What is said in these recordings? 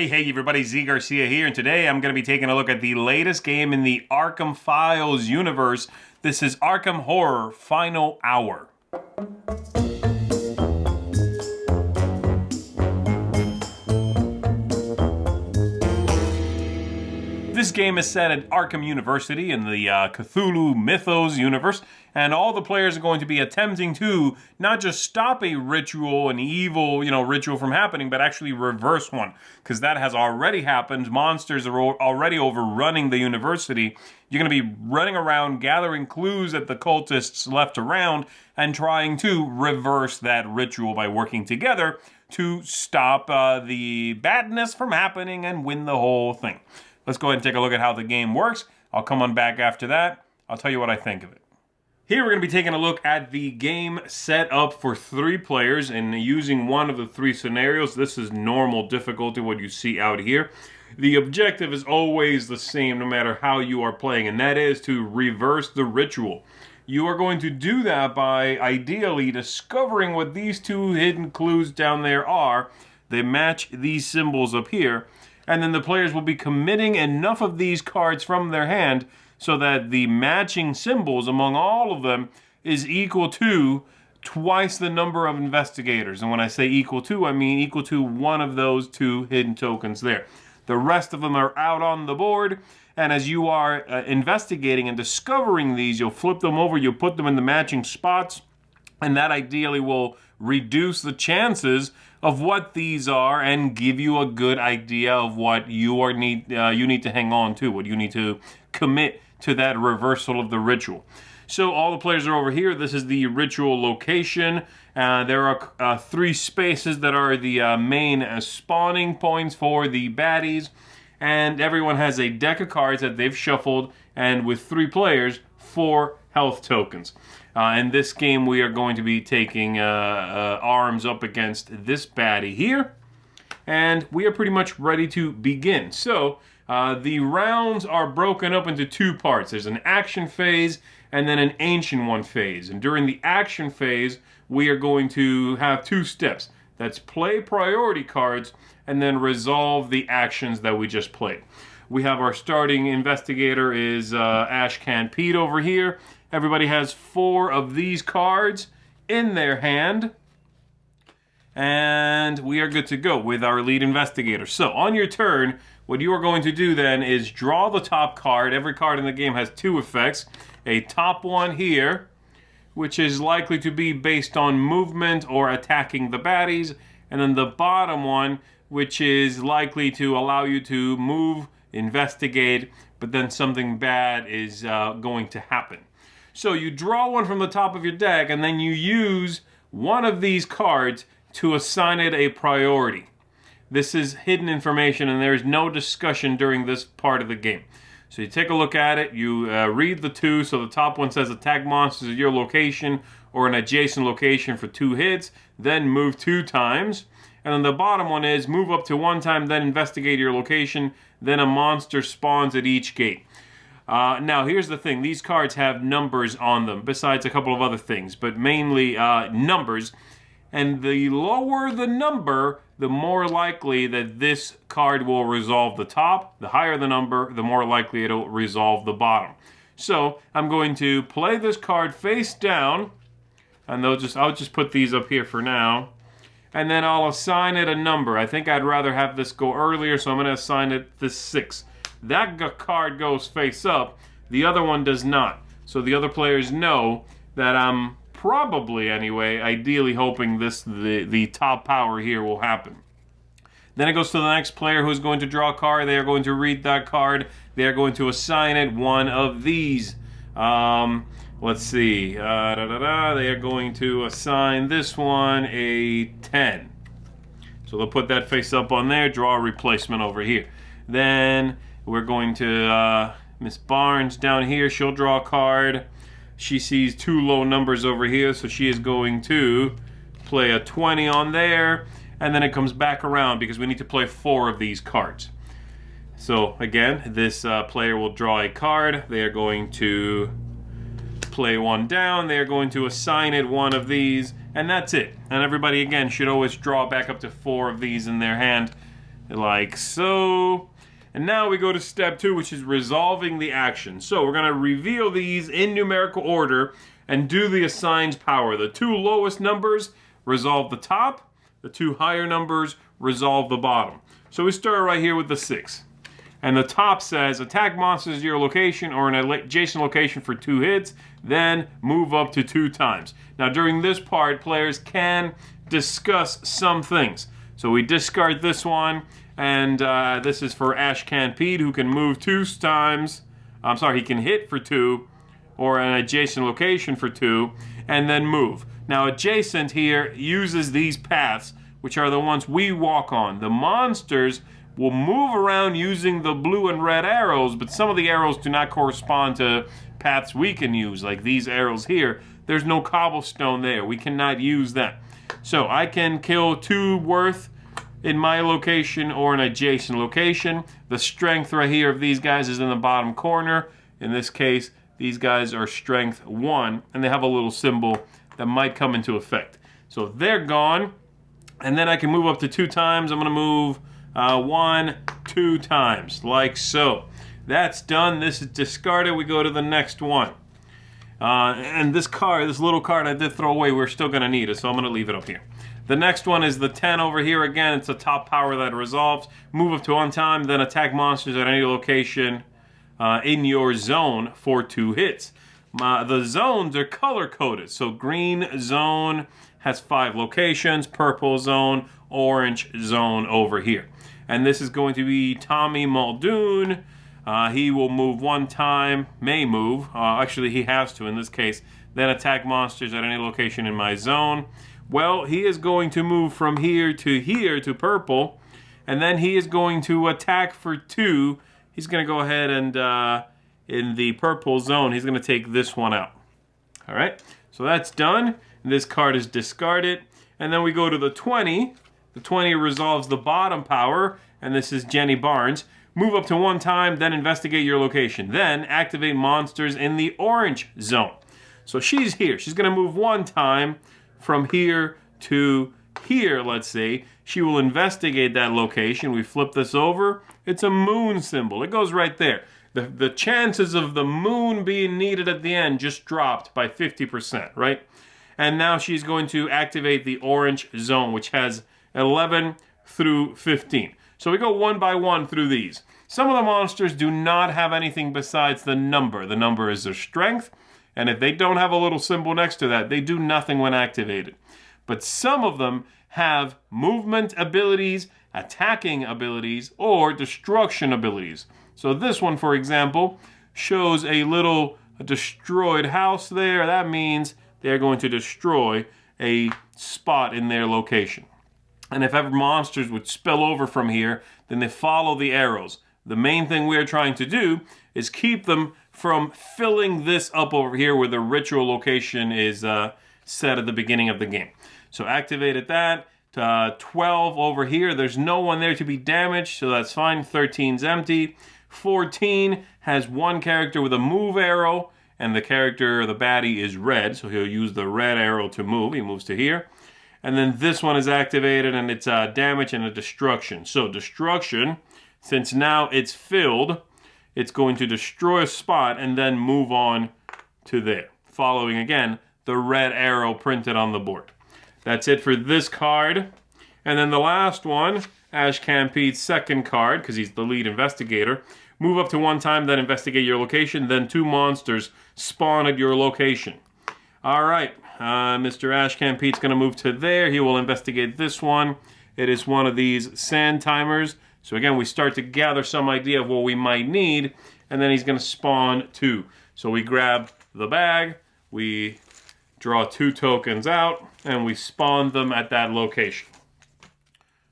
Hey everybody, Z Garcia here, and today I'm going to be taking a look at the latest game in the Arkham Files universe. This is Arkham Horror Final Hour. This game is set at Arkham University in the Cthulhu Mythos universe, and all the players are going to be attempting to not just stop a ritual, an evil, ritual from happening, but actually reverse one, because that has already happened. Monsters are already overrunning the university. You're going to be running around gathering clues that the cultists left around and trying to reverse that ritual by working together to stop the badness from happening and win the whole thing. Let's go ahead and take a look at how the game works. I'll come on back after that. I'll tell you what I think of it. Here we're going to be taking a look at the game set up for 3 players and using one of the 3 scenarios. This is normal difficulty, what you see out here. The objective is always the same no matter how you are playing, and that is to reverse the ritual. You are going to do that by ideally discovering what these 2 hidden clues down there are. They match these symbols up here. And then the players will be committing enough of these cards from their hand so that the matching symbols among all of them is equal to twice the number of investigators. And when I say equal to, I mean equal to one of those 2 hidden tokens there. The rest of them are out on the board, and as you are investigating and discovering these, you'll flip them over, you'll put them in the matching spots, and that ideally will reduce the chances of what these are and give you a good idea of what you need to hang on to, what you need to commit to that reversal of the ritual. So all the players are over here. This is the ritual location. There are 3 spaces that are the main spawning points for the baddies, and everyone has a deck of cards that they've shuffled, and with 3 players, 4 health tokens. In this game, we are going to be taking arms up against this baddie here, and we are pretty much ready to begin. So, the rounds are broken up into 2 parts. There's an action phase and then an ancient one phase. And during the action phase, we are going to have 2 steps. That's play priority cards and then resolve the actions that we just played. We have our starting investigator is Ashcan Pete over here. Everybody has 4 of these cards in their hand. And we are good to go with our lead investigator. So on your turn, what you are going to do then is draw the top card. Every card in the game has 2 effects. A top one here, which is likely to be based on movement or attacking the baddies. And then the bottom one, which is likely to allow you to move, investigate, but then something bad is going to happen. So you draw one from the top of your deck, and then you use one of these cards to assign it a priority. This is hidden information, and there is no discussion during this part of the game. So you take a look at it, you read the 2, so the top one says attack monsters at your location or an adjacent location for 2 hits, then move 2 times. And then the bottom one is move up to 1 time, then investigate your location, then a monster spawns at each gate. Now, here's the thing. These cards have numbers on them, besides a couple of other things, but mainly numbers. And the lower the number, the more likely that this card will resolve the top. The higher the number, the more likely it'll resolve the bottom. So, I'm going to play this card face down, and I'll just put these up here for now. And then I'll assign it a number. I think I'd rather have this go earlier, so I'm going to assign it this 6. That card goes face up. The other one does not. So the other players know that I'm probably, anyway, ideally hoping the top power here will happen. Then it goes to the next player who's going to draw a card. They are going to read that card. They are going to assign it one of these. Let's see. They are going to assign this one a 10. So they'll put that face up on there, draw a replacement over here. Then we're going to Miss Barnes down here. She'll draw a card. She sees 2 low numbers over here, so she is going to play a 20 on there. And then it comes back around because we need to play 4 of these cards. So again, this player will draw a card. They are going to play 1 down. They are going to assign it one of these. And that's it. And everybody, again, should always draw back up to 4 of these in their hand. like so. And now we go to step 2, which is resolving the action. So we're going to reveal these in numerical order and do the assigned power. The 2 lowest numbers resolve the top. The 2 higher numbers resolve the bottom. So we start right here with the 6. And the top says, attack monsters at your location or an adjacent location for 2 hits, then move up to 2 times. Now during this part, players can discuss some things. So we discard this one, and this is for Ashcan Pete, who can move 2 times. I'm sorry, he can hit for 2, or an adjacent location for 2, and then move. Now adjacent here uses these paths, which are the ones we walk on. The monsters will move around using the blue and red arrows, but some of the arrows do not correspond to paths we can use, like these arrows here. There's no cobblestone there. We cannot use them. So I can kill 2 worth in my location or an adjacent location. The strength right here of these guys is in the bottom corner. In this case, these guys are strength 1, and they have a little symbol that might come into effect. So they're gone, and then I can move up to 2 times. I'm going to move 1, 2 times, like so. That's done. This is discarded. We go to the next one. And this card, this little card I did throw away, we're still going to need it, so I'm going to leave it up here. The next one is the 10 over here. Again, it's a top power that resolves. Move up to 1 time, then attack monsters at any location in your zone for 2 hits. The zones are color-coded. So green zone has 5 locations, purple zone, orange zone over here. And this is going to be Tommy Muldoon. He will move 1 time, may move. Actually, he has to in this case. Then attack monsters at any location in my zone. Well, he is going to move from here to purple. And then he is going to attack for 2. He's going to go ahead and, in the purple zone, he's going to take this one out. All right, so that's done. This card is discarded. And then we go to the 20. The 20 resolves the bottom power, and this is Jenny Barnes. Move up to 1 time, then investigate your location. Then activate monsters in the orange zone. So she's here. She's going to move 1 time from here to here, let's say. She will investigate that location. We flip this over. It's a moon symbol. It goes right there. The chances of the moon being needed at the end just dropped by 50%, right? And now she's going to activate the orange zone, which has 11 through 15. So we go 1 by 1 through these. Some of the monsters do not have anything besides the number. The number is their strength, and if they don't have a little symbol next to that, they do nothing when activated. But some of them have movement abilities, attacking abilities, or destruction abilities. So this one, for example, shows a little destroyed house there. That means they're going to destroy a spot in their location. And if ever monsters would spill over from here, then they follow the arrows. The main thing we're trying to do is keep them from filling this up over here where the ritual location is set at the beginning of the game. So activated that. 12 over here. There's no one there to be damaged, so that's fine. 13's empty. 14 has 1 character with a move arrow, and the character, the baddie, is red, so he'll use the red arrow to move. He moves to here. And then this one is activated, and it's damage and a destruction. So destruction, since now it's filled, it's going to destroy a spot and then move on to there, following, again, the red arrow printed on the board. That's it for this card. And then the last one, Ashcan Pete's second card, because he's the lead investigator. Move up to 1 time, then investigate your location. Then 2 monsters spawn at your location. All right, Mr. Ashcan Pete's going to move to there. He will investigate this one. It is one of these sand timers. So again, we start to gather some idea of what we might need. And then he's going to spawn 2. So we grab the bag. We draw 2 tokens out. And we spawn them at that location.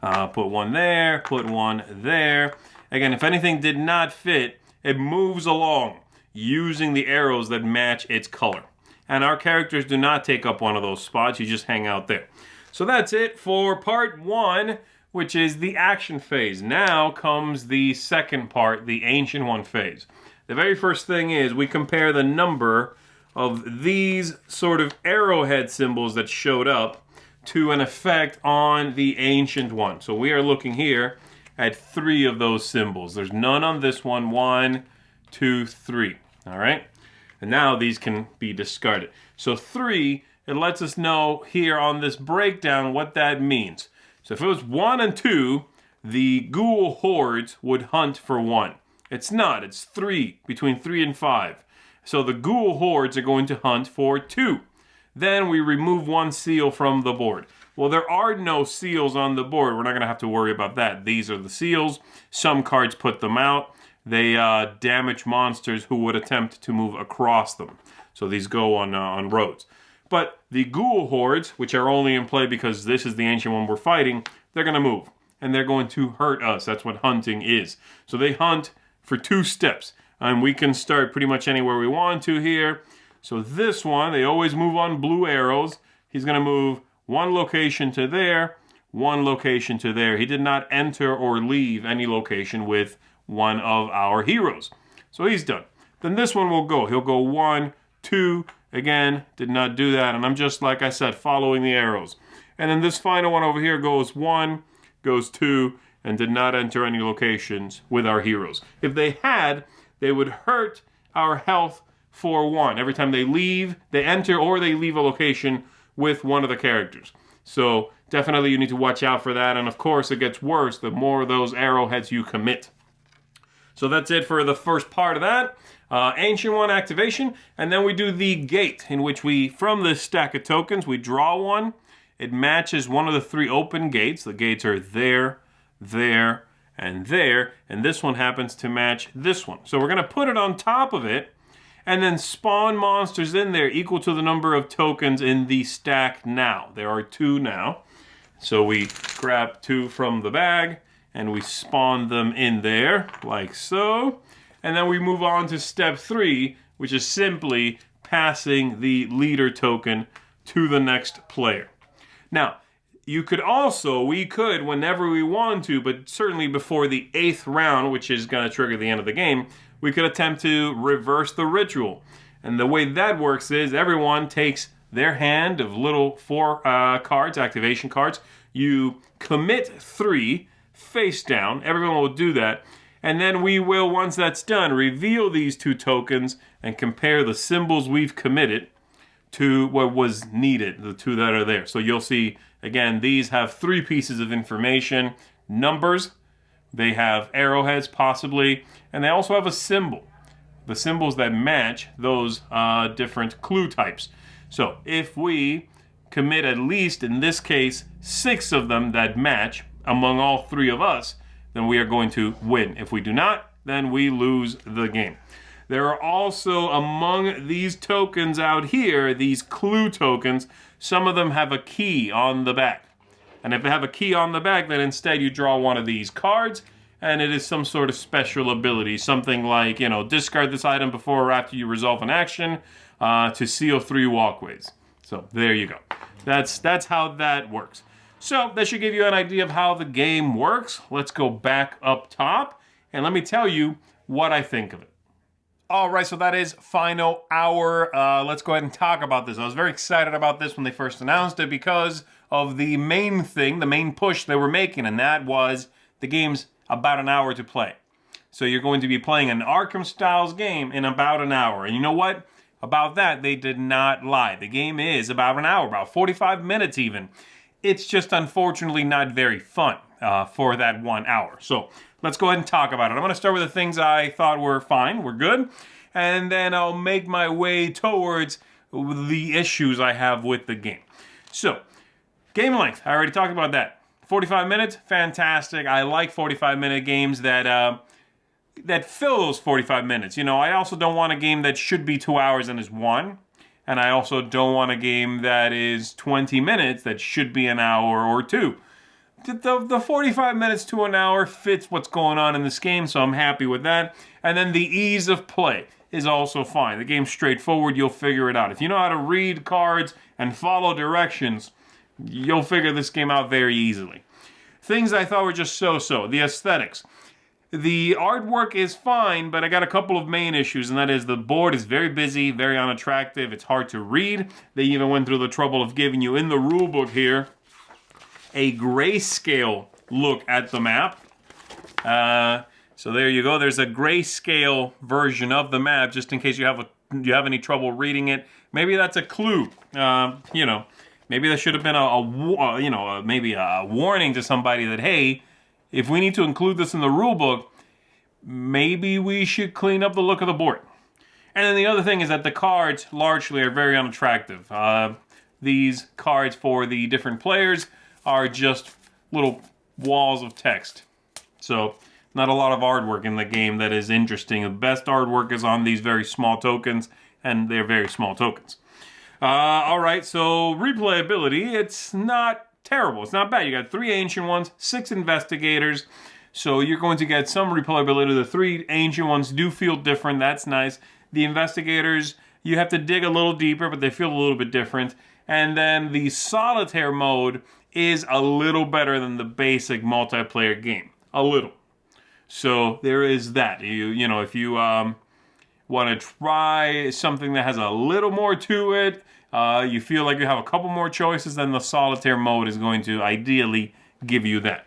Put 1 there, put 1 there. Again, if anything did not fit, it moves along using the arrows that match its color. And our characters do not take up one of those spots. You just hang out there. So that's it for part 1, which is the action phase. Now comes the second part, the Ancient One phase. The very first thing is we compare the number of these sort of arrowhead symbols that showed up to an effect on the Ancient One. So we are looking here at 3 of those symbols. There's none on this one. 1, 2, 3. All right? And now these can be discarded. So 3, it lets us know here on this breakdown what that means. So if it was 1 and 2, the ghoul hordes would hunt for 1. It's not. It's 3, between 3 and 5. So the ghoul hordes are going to hunt for 2. Then we remove 1 seal from the board. Well, there are no seals on the board. We're not going to have to worry about that. These are the seals. Some cards put them out. They damage monsters who would attempt to move across them. So these go on roads. But the ghoul hordes, which are only in play because this is the ancient one we're fighting, they're going to move. And they're going to hurt us. That's what hunting is. So they hunt for 2 steps. And we can start pretty much anywhere we want to here. So this one, they always move on blue arrows. He's going to move 1 location to there, 1 location to there. He did not enter or leave any location with one of our heroes. So he's done. Then this one will go. He'll go 1, 2. Again, did not do that. And I'm just, like I said, following the arrows. And then this final one over here goes 1, goes 2, and did not enter any locations with our heroes. If they had, they would hurt our health for 1. Every time they leave, they enter, or they leave a location with one of the characters. So definitely you need to watch out for that. And of course, it gets worse the more of those arrowheads you commit. So that's it for the first part of that. Ancient One activation. And then we do the gate, in which we, from this stack of tokens, we draw 1. It matches one of the 3 open gates. The gates are there, there, and there. And this one happens to match this one. So we're going to put it on top of it, and then spawn monsters in there equal to the number of tokens in the stack now. There are 2 now. So we grab 2 from the bag, and we spawn them in there, like so. And then we move on to step 3, which is simply passing the leader token to the next player. Now, we could, whenever we want to, but certainly before the 8th round, which is going to trigger the end of the game, we could attempt to reverse the ritual. And the way that works is everyone takes their hand of little 4 cards, activation cards. You commit 3 face down. Everyone will do that. And then we will, once that's done, reveal these 2 tokens and compare the symbols we've committed to what was needed, the 2 that are there. So you'll see, again, these have 3 pieces of information. Numbers, they have arrowheads possibly, and they also have a symbol. The symbols that match those different clue types. So if we commit at least, in this case, 6 of them that match among all 3 of us, then we are going to win. If we do not, then we lose the game. There are also, among these tokens out here, these clue tokens, some of them have a key on the back. And if they have a key on the back, then instead you draw one of these cards, and it is some sort of special ability. Something like, discard this item before or after you resolve an action to seal 3 walkways. So there you go. That's how that works. So that should give you an idea of how the game works. Let's go back up top, and let me tell you what I think of it. All right, so that is final hour. Let's go ahead and talk about this. I was very excited about this when they first announced it because of the main thing, the main push they were making, and that was the game's about an hour to play. So you're going to be playing an Arkham Styles game in about an hour. And you know what? About that, they did not lie. The game is about an hour, about 45 minutes even. It's just unfortunately not very fun for that 1 hour. So let's go ahead and talk about it. I'm going to start with the things I thought were fine, were good, and then I'll make my way towards the issues I have with the game. So, game length, I already talked about that. 45 minutes, fantastic. I like 45-minute games that fill those 45 minutes. I also don't want a game that should be 2 hours and is 1. And I also don't want a game that is 20 minutes that should be an hour or 2. The 45 minutes to an hour fits what's going on in this game, so I'm happy with that. And then the ease of play is also fine. The game's straightforward. You'll figure it out. If you know how to read cards and follow directions, you'll figure this game out very easily. Things I thought were just so-so. The aesthetics. The artwork is fine, but I got a couple of main issues, and that is the board is very busy, very unattractive. It's hard to read. They even went through the trouble of giving you, in the rulebook here, a grayscale look at the map. So there you go. There's a grayscale version of the map, just in case you have any trouble reading it. Maybe that's a clue. You know, maybe there should have been maybe a warning to somebody that, hey, if we need to include this in the rule book, maybe we should clean up the look of the board. And then the other thing is that the cards largely are very unattractive. These cards for the different players are just little walls of text. So not a lot of artwork in the game that is interesting. The best artwork is on these very small tokens, and they're very small tokens. All right, so replayability, it's not terrible. It's not bad. You got 3 ancient ones, 6 investigators, so you're going to get some replayability. The 3 ancient ones do feel different. That's nice. The investigators, you have to dig a little deeper, but they feel a little bit different. And then the solitaire mode is a little better than the basic multiplayer game. A little. So there is that. You know, if you want to try something that has a little more to it, you feel like you have a couple more choices, then the solitaire mode is going to ideally give you that.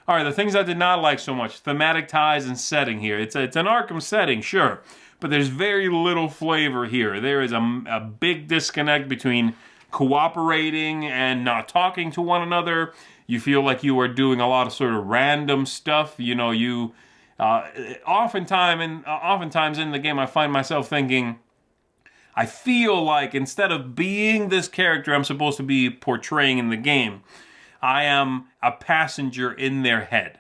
All right, the things I did not like so much, thematic ties and setting here. It's an Arkham setting, sure, but there's very little flavor here. There is a big disconnect between cooperating and not talking to one another. You feel like you are doing a lot of sort of random stuff. You know, oftentimes in the game, I find myself thinking, I feel like instead of being this character I'm supposed to be portraying in the game, I am a passenger in their head.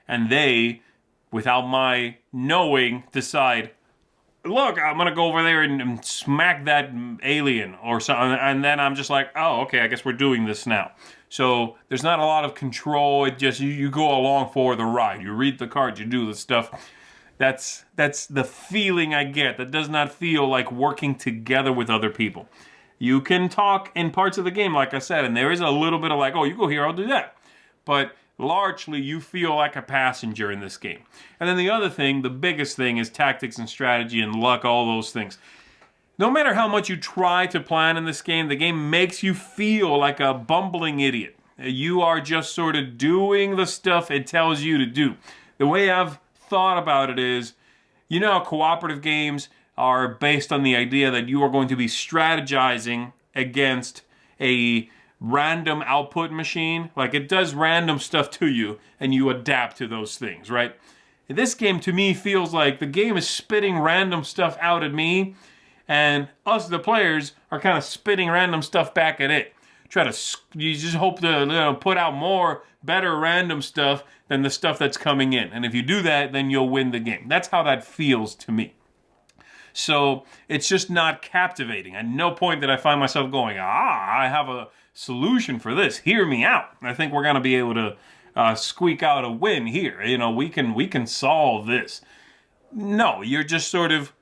And they, without my knowing, decide, look, I'm going to go over there and smack that alien or something. And then I'm just like, oh, okay, I guess we're doing this now. So there's not a lot of control. It just, you go along for the ride. You read the cards, you do the stuff. That's the feeling I get. That does not feel like working together with other people. You can talk in parts of the game, like I said, and there is a little bit of like, oh, you go here, I'll do that. But largely, you feel like a passenger in this game. And then the other thing, the biggest thing, is tactics and strategy and luck, all those things. No matter how much you try to plan in this game, the game makes you feel like a bumbling idiot. You are just sort of doing the stuff it tells you to do. The way I've thought about it is, you know how cooperative games are based on the idea that you are going to be strategizing against a random output machine. Like, it does random stuff to you, and you adapt to those things, right? This game, to me, feels like the game is spitting random stuff out at me, and us, the players, are kind of spitting random stuff back at it. You just hope to put out more, better random stuff than the stuff that's coming in. And if you do that, then you'll win the game. That's how that feels to me. So it's just not captivating. At no point did I find myself going, I have a solution for this. Hear me out. I think we're going to be able to squeak out a win here. You know, we can solve this. No, you're just sort of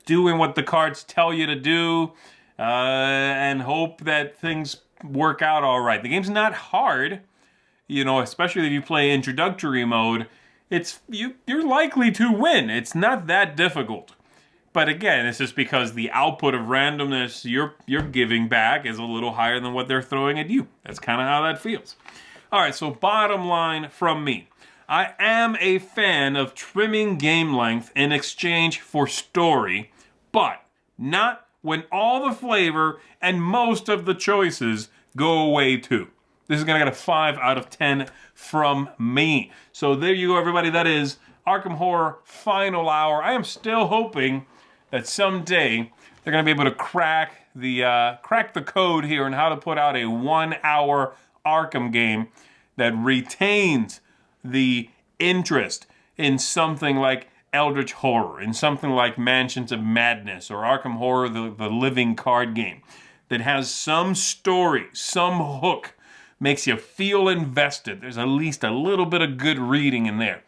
doing what the cards tell you to do and hope that things work out all right. The game's not hard, you know, especially if you play introductory mode. You're likely to win. It's not that difficult. But again, it's just because the output of randomness you're giving back is a little higher than what they're throwing at you. That's kind of how that feels. All right, so bottom line from me. I am a fan of trimming game length in exchange for story, but not when all the flavor and most of the choices go away too. This is going to get a 5 out of 10 from me. So there you go, everybody. That is Arkham Horror Final Hour. I am still hoping that someday they're going to be able to crack the code here on how to put out a 1-hour Arkham game that retains the interest in something like Eldritch Horror, in something like Mansions of Madness, or Arkham Horror, the living card game, that has some story, some hook, makes you feel invested. There's at least a little bit of good reading in there.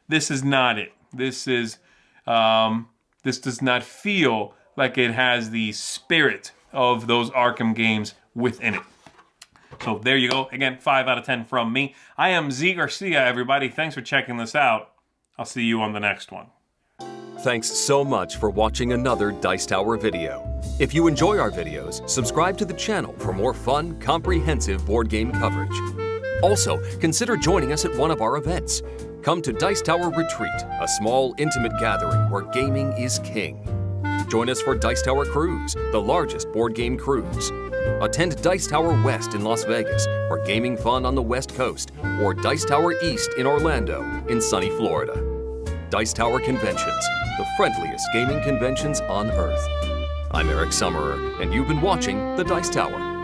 This is not it. This does not feel like it has the spirit of those Arkham games within it. So there you go. Again, 5 out of 10 from me. I am Z Garcia, everybody. Thanks for checking this out. I'll see you on the next one. Thanks so much for watching another Dice Tower video. If you enjoy our videos, subscribe to the channel for more fun, comprehensive board game coverage. Also, consider joining us at one of our events. Come to Dice Tower Retreat, a small, intimate gathering where gaming is king. Join us for Dice Tower Cruise, the largest board game cruise. Attend Dice Tower West in Las Vegas for gaming fun on the West Coast, or Dice Tower East in Orlando in sunny Florida. Dice Tower Conventions, the friendliest gaming conventions on Earth. I'm Eric Summerer, and you've been watching The Dice Tower.